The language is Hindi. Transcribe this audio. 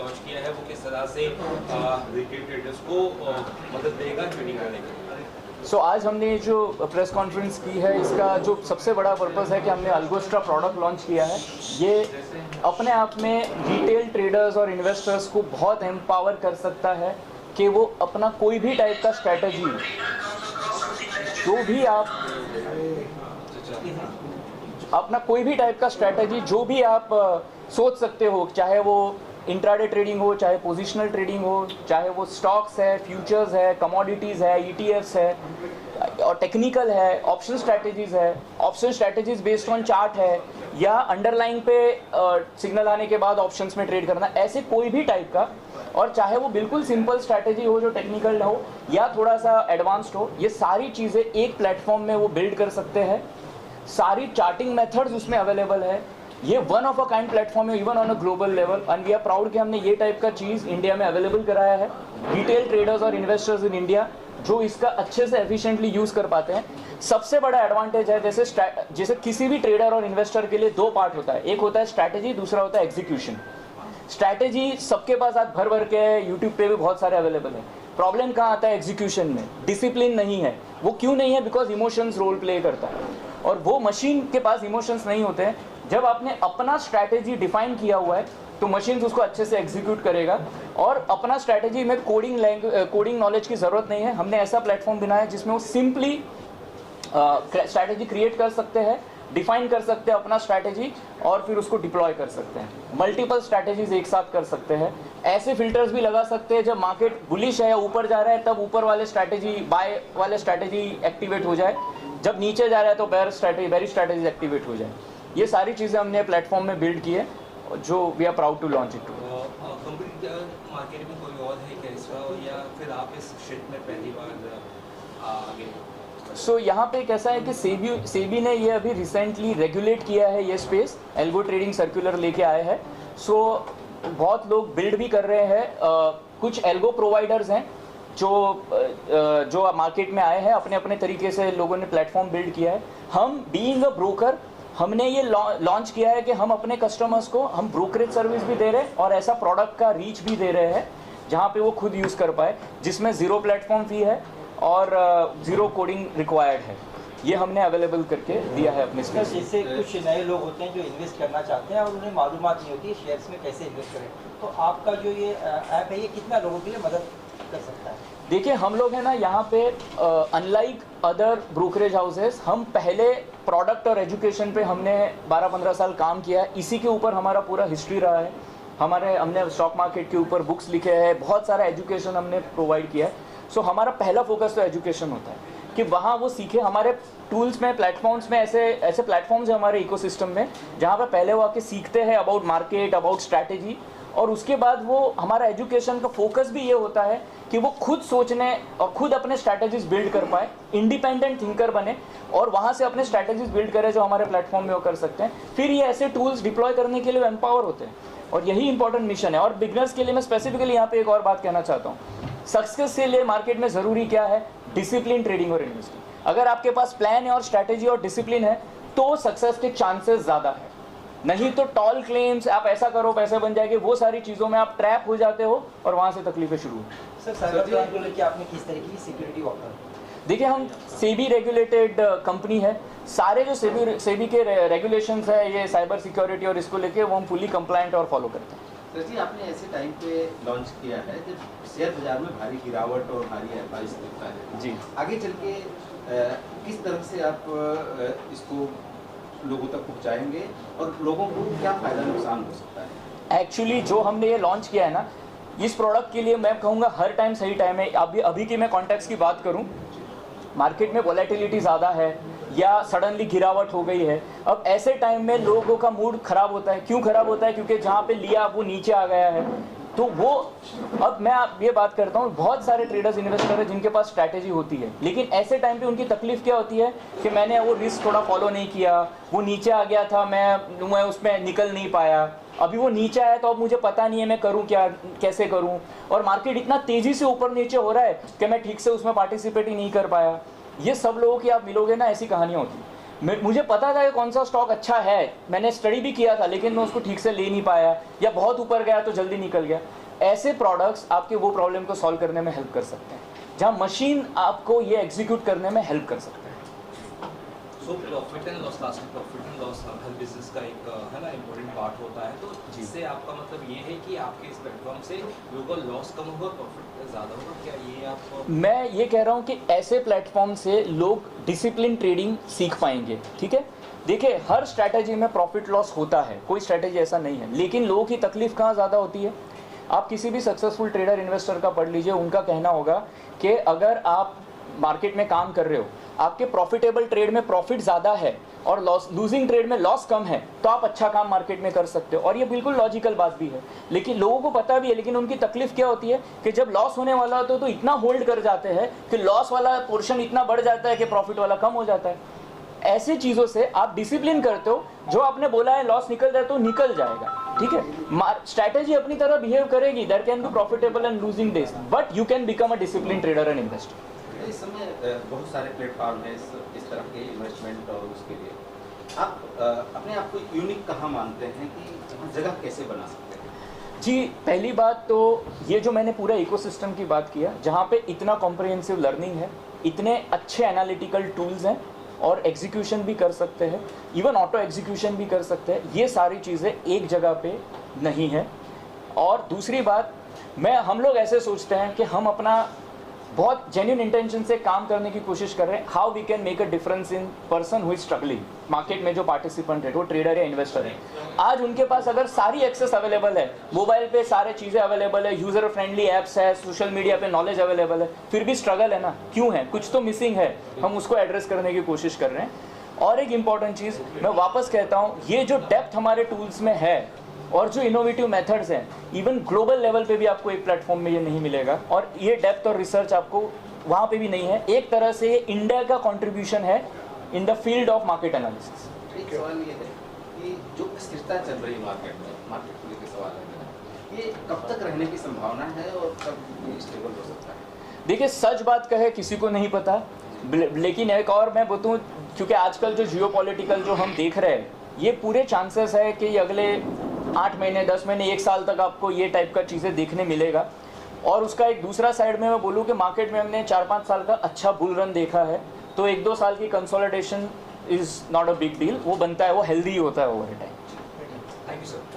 लॉन्च किया है वो किस तरह से रिटेल ट्रेडर्स को मदद देगा ट्रेडिंग करने के लिए? आज हमने जो प्रेस कॉन्फ्रेंस की है, इसका जो सबसे बड़ा पर्पस है कि हमने अल्गोस्ट्रा प्रोडक्ट लॉन्च किया है। ये अपने आप में रिटेल ट्रेडर्स और इन्वेस्टर्स को बहुत एम्पावर कर सकता है कि वो अपना कोई भी टाइप का स्ट्रैटेजी, जो भी आप अपना कोई भी टाइप का स्ट्रैटेजी जो भी आप सोच सकते हो, चाहे वो इंट्राडे ट्रेडिंग हो, चाहे पोजिशनल ट्रेडिंग हो, चाहे वो स्टॉक्स है, फ्यूचर्स है, कमोडिटीज़ है, ईटीएफ्स है, और टेक्निकल है, ऑप्शन स्ट्रैटेजीज है, option strategies based on chart है, या अंडरलाइन पे सिग्नल आने के बाद ऑप्शंस में ट्रेड करना, ऐसे कोई भी टाइप का, और चाहे वो बिल्कुल सिंपल स्ट्रैटेजी हो जो टेक्निकल हो या थोड़ा सा एडवांस्ड हो, ये सारी चीज़ें एक प्लेटफॉर्म में वो बिल्ड कर सकते हैं। सारी चार्टिंग मेथड्स उसमें अवेलेबल है। ये one of a kind platform है even on a global level, and we are proud कि हमने ये टाइप का चीज़ इंडिया में अवेलेबल कराया है। रिटेल ट्रेडर्स और इन्वेस्टर्स इन इंडिया जो इसका अच्छे से एफिशिएंटली यूज़ कर पाते हैं। सबसे बड़ा एडवांटेज है, जैसे किसी भी ट्रेडर और इन्वेस्टर के लिए दो पार्ट होता है, एक होता है स्ट्रैटेजी, दूसरा होता है एग्जीक्यूशन। स्ट्रैटेजी सबके पास आज भर भर के है, यूट्यूब पे भी बहुत सारे अवेलेबल है। प्रॉब्लम कहाँ आता है? एग्जीक्यूशन में। डिसिप्लिन नहीं है। वो क्यों नहीं है? बिकॉज इमोशंस रोल प्ले करता है, और वो मशीन के पास इमोशंस नहीं होते हैं। जब आपने अपना स्ट्रैटेजी डिफाइन किया हुआ है तो मशीन उसको अच्छे से एग्जीक्यूट करेगा, और अपना स्ट्रैटेजी में कोडिंग नॉलेज की ज़रूरत नहीं है। हमने ऐसा प्लेटफॉर्म बनाया है जिसमें वो सिंपली स्ट्रैटेजी क्रिएट कर सकते हैं, डिफाइन कर सकते हैं अपना स्ट्रैटेजी, और फिर उसको डिप्लॉय कर सकते हैं। मल्टीपल स्ट्रैटेजीज एक साथ कर सकते हैं। ऐसे फिल्टर्स भी लगा सकते हैं, जब मार्केट बुलिश है, ऊपर जा रहा है, तब ऊपर वाले स्ट्रैटेजी, बाय वाले स्ट्रैटेजी एक्टिवेट हो जाए, जब नीचे जा रहा है तो बेरी स्ट्रैटेजी एक्टिवेट हो जाए। ये सारी चीज़ें हमने प्लेटफॉर्म में बिल्ड की है, जो we are proud to launch it. Market में कोई और है क्या इसका, या फिर आप इस क्षेत्र में पहली बार आगे? यहाँ पे कैसा है कि सेबी ने ये अभी रिसेंटली रेगुलेट किया है ये स्पेस, एल्गो ट्रेडिंग सर्कुलर लेके आए हैं। बहुत लोग बिल्ड भी कर रहे हैं। कुछ एल्गो प्रोवाइडर्स हैं जो मार्केट में आए हैं, अपने अपने तरीके से लोगों ने प्लेटफॉर्म बिल्ड किया है। हम बीइंग अ ब्रोकर, हमने ये लॉन्च किया है कि हम अपने कस्टमर्स को हम ब्रोकरेज सर्विस भी दे रहे हैं और ऐसा प्रोडक्ट का रीच भी दे रहे हैं जहाँ पे वो खुद यूज़ कर पाए, जिसमें ज़ीरो प्लेटफॉर्म फी है और ज़ीरो कोडिंग रिक्वायर्ड है। ये हमने अवेलेबल करके दिया है अपने स्पेस। जैसे कुछ नए लोग होते हैं जो इन्वेस्ट करना चाहते हैं और उन्हें मालूमात नहीं होती है शेयर्स में कैसे इन्वेस्ट करें, तो आपका जो ये ऐप है ये कितना लोगों के लिए मदद कर सकता है? देखिए, हम लोग हैं ना यहाँ पे, अनलाइक अदर ब्रोकरेज हाउसेस, हम पहले प्रोडक्ट और एजुकेशन पे हमने 12-15 साल काम किया है। इसी के ऊपर हमारा पूरा हिस्ट्री रहा है। हमने स्टॉक मार्केट के ऊपर बुक्स लिखे हैं, बहुत सारा एजुकेशन हमने प्रोवाइड किया है। हमारा पहला फोकस तो एजुकेशन होता है कि वहाँ वो सीखे। हमारे टूल्स में, प्लेटफॉर्म्स में ऐसे प्लेटफॉर्म्स हैं हमारे इकोसिस्टम में, जहाँ पे पहले वो आके सीखते हैं अबाउट मार्केट, अबाउट स्ट्रैटेजी, और उसके बाद वो हमारा एजुकेशन का फोकस भी ये होता है कि वो खुद सोचने और खुद अपने स्ट्रैटेजीज बिल्ड कर पाए, इंडिपेंडेंट थिंकर बने, और वहाँ से अपने स्ट्रैटेजीज बिल्ड करें जो हमारे प्लेटफॉर्म में वो कर सकते हैं। फिर ये ऐसे टूल्स डिप्लॉय करने के लिए एम्पावर होते हैं, और यही इंपॉर्टेंट मिशन है। और बिगनर्स के लिए मैं स्पेसिफिकली यहाँ पे एक और बात कहना चाहता हूँ। सक्सेस के लिए मार्केट में ज़रूरी क्या है? डिसिप्लिन ट्रेडिंग और इन्वेस्टिंग। अगर आपके पास प्लान है और स्ट्रैटेजी और डिसिप्लिन है तो सक्सेस के चांसेस ज़्यादा है। नहीं तो टॉल क्लेम्स, आप ऐसा करो पैसे बन जाएंगे, वो सारी चीज़ों में आप ट्रैप हो जाते हो और वहाँ से तकलीफें शुरू होती। सर, साइबर क्राइम को लेकर आपने किस तरीके की सिक्योरिटी ऑफर? देखिए, हम सेबी रेगुलेटेड कंपनी है। सारे जो सेबी के रेगुलेशंस है, ये साइबर सिक्योरिटी और इसको लेके वो हम फुली कंप्लायंट और फॉलो करते हैं। सर जी, आपने ऐसे टाइम पे लॉन्च किया है जब शेयर बाजार में भारी गिरावट और भारी एडवाइस दिखता है जी, आगे चल के किस तरह से आप इसको लोगों तक पहुंचाएंगे और लोगों को क्या फ़ायदा नुकसान हो सकता है? एक्चुअली जो हमने ये लॉन्च किया है ना, इस प्रोडक्ट के लिए मैं कहूँगा हर टाइम सही टाइम है। अभी की मैं कॉन्टेक्स्ट की बात करूँ, मार्केट में वोलेटिलिटी ज़्यादा है या सडनली गिरावट हो गई है, अब ऐसे टाइम में लोगों का मूड ख़राब होता है। क्यों ख़राब होता है? क्योंकि जहाँ पे लिया वो नीचे आ गया है। तो वो, अब मैं ये बात करता हूँ, बहुत सारे ट्रेडर्स, इन्वेस्टर हैं जिनके पास स्ट्रैटेजी होती है, लेकिन ऐसे टाइम पे उनकी तकलीफ क्या होती है कि मैंने वो रिस्क थोड़ा फॉलो नहीं किया, वो नीचे आ गया था, मैं उसमें निकल नहीं पाया, अभी वो नीचे आया तो अब मुझे पता नहीं है मैं करूँ क्या, कैसे करूँ, और मार्केट इतना तेज़ी से ऊपर नीचे हो रहा है कि मैं ठीक से उसमें पार्टिसिपेट ही नहीं कर पाया। ये सब लोगों की आप मिलोगे ना, ऐसी कहानियाँ होती हैं। मुझे पता था कि कौन सा स्टॉक अच्छा है, मैंने स्टडी भी किया था, लेकिन मैं उसको ठीक से ले नहीं पाया या बहुत ऊपर गया तो जल्दी निकल गया। ऐसे प्रोडक्ट्स आपके वो प्रॉब्लम को सॉल्व करने में हेल्प कर सकते हैं, जहाँ मशीन आपको ये एग्जीक्यूट करने में हेल्प कर सकते हैं। So profit and loss, last profit and loss हर बिजनेस का एक है ना इम्पोर्टेंट पार्ट होता है। तो जिससे आपका मतलब ये है कि आपके इस प्लेटफॉर्म से लोगों का लॉस कम होगा, प्रॉफिट ज़्यादा होगा, क्या ये आपको? मैं ये कह रहा हूँ कि ऐसे प्लेटफॉर्म से लोग डिसिप्लिन ट्रेडिंग सीख पाएंगे। ठीक है, देखिए हर स्ट्रैटेजी में प्रॉफिट लॉस होता है, कोई स्ट्रैटेजी ऐसा नहीं है, लेकिन लोगों की तकलीफ कहाँ ज़्यादा होती है। आप किसी भी सक्सेसफुल ट्रेडर इन्वेस्टर का पढ़ लीजिए, उनका कहना होगा कि अगर आप मार्केट में काम कर रहे हो, आपके प्रॉफिटेबल ट्रेड में प्रॉफिट ज़्यादा है और लूजिंग ट्रेड में लॉस कम है, तो आप अच्छा काम मार्केट में कर सकते हो। और ये बिल्कुल लॉजिकल बात भी है, लेकिन लोगों को पता भी है। लेकिन उनकी तकलीफ क्या होती है कि जब लॉस होने वाला होता है तो इतना होल्ड कर जाते हैं कि लॉस वाला पोर्शन इतना बढ़ जाता है कि प्रॉफिट वाला कम हो जाता है। ऐसी चीज़ों से आप डिसिप्लिन करते हो, जो आपने बोला है लॉस निकल जाए तो निकल जाएगा। ठीक है, स्ट्रैटेजी अपनी तरह बिहेव करेगी, there can be profitable and losing days, but you can become a discipline trader and investor. इस समय बहुत सारे प्लेटफॉर्म हैं इस तरह के इन्वेस्टमेंट और उसके लिए आप अपने आप को यूनिक कहाँ मानते हैं कि जगह कैसे बना सकते हैं? जी, पहली बात तो ये जो मैंने पूरा इकोसिस्टम की बात किया, जहाँ पे इतना कॉम्प्रिहेंसिव लर्निंग है, इतने अच्छे एनालिटिकल टूल्स हैं और एग्जीक्यूशन भी कर सकते हैं, इवन ऑटो एग्जीक्यूशन भी कर सकते हैं, ये सारी चीज़ें एक जगह पे नहीं है। और दूसरी बात, हम लोग ऐसे सोचते हैं कि हम अपना बहुत जेन्युइन इंटेंशन से काम करने की कोशिश कर रहे हैं, how we can make a difference in person who is struggling. Market में जो पार्टिसिपेंट है, वो ट्रेडर या इन्वेस्टर है, आज उनके पास अगर सारी एक्सेस अवेलेबल है, मोबाइल पे सारे चीज़ें अवेलेबल है, यूज़र फ्रेंडली ऐप्स है, सोशल मीडिया पे नॉलेज अवेलेबल है, फिर भी स्ट्रगल है ना, क्यों है? कुछ तो मिसिंग है, हम उसको एड्रेस करने की कोशिश कर रहे हैं। और एक इंपॉर्टेंट चीज़ मैं वापस कहता हूँ, ये जो डेप्थ हमारे टूल्स में है और जो इनोवेटिव मेथड्स हैं, इवन ग्लोबल लेवल पे भी आपको एक प्लेटफॉर्म में ये नहीं मिलेगा, और ये डेप्थ और रिसर्च आपको वहाँ पे भी नहीं है। एक तरह से ये इंडिया का कंट्रीब्यूशन है in the field of market analysis. एक सवाल ये है कि जो अस्थिरता चल रही है मार्केट को लेकर सवाल है, ये कब तक रहने की संभावना है और कब ये स्टेबल हो सकता है? देखिए, सच बात कहे किसी को नहीं पता, लेकिन एक और मैं बताऊँ, क्योंकि आजकल जो जियोपॉलिटिकल जो हम देख रहे हैं, ये पूरे चांसेस है कि अगले 8 महीने, 10 महीने, 1 साल तक आपको ये टाइप का चीज़ें देखने मिलेगा। और उसका एक दूसरा साइड में मैं बोलूँ कि मार्केट में हमने 4-5 साल का अच्छा बुल रन देखा है, तो 1-2 साल की consolidation is not a big deal, वो बनता है, वो हेल्दी होता है over time. Thank you sir.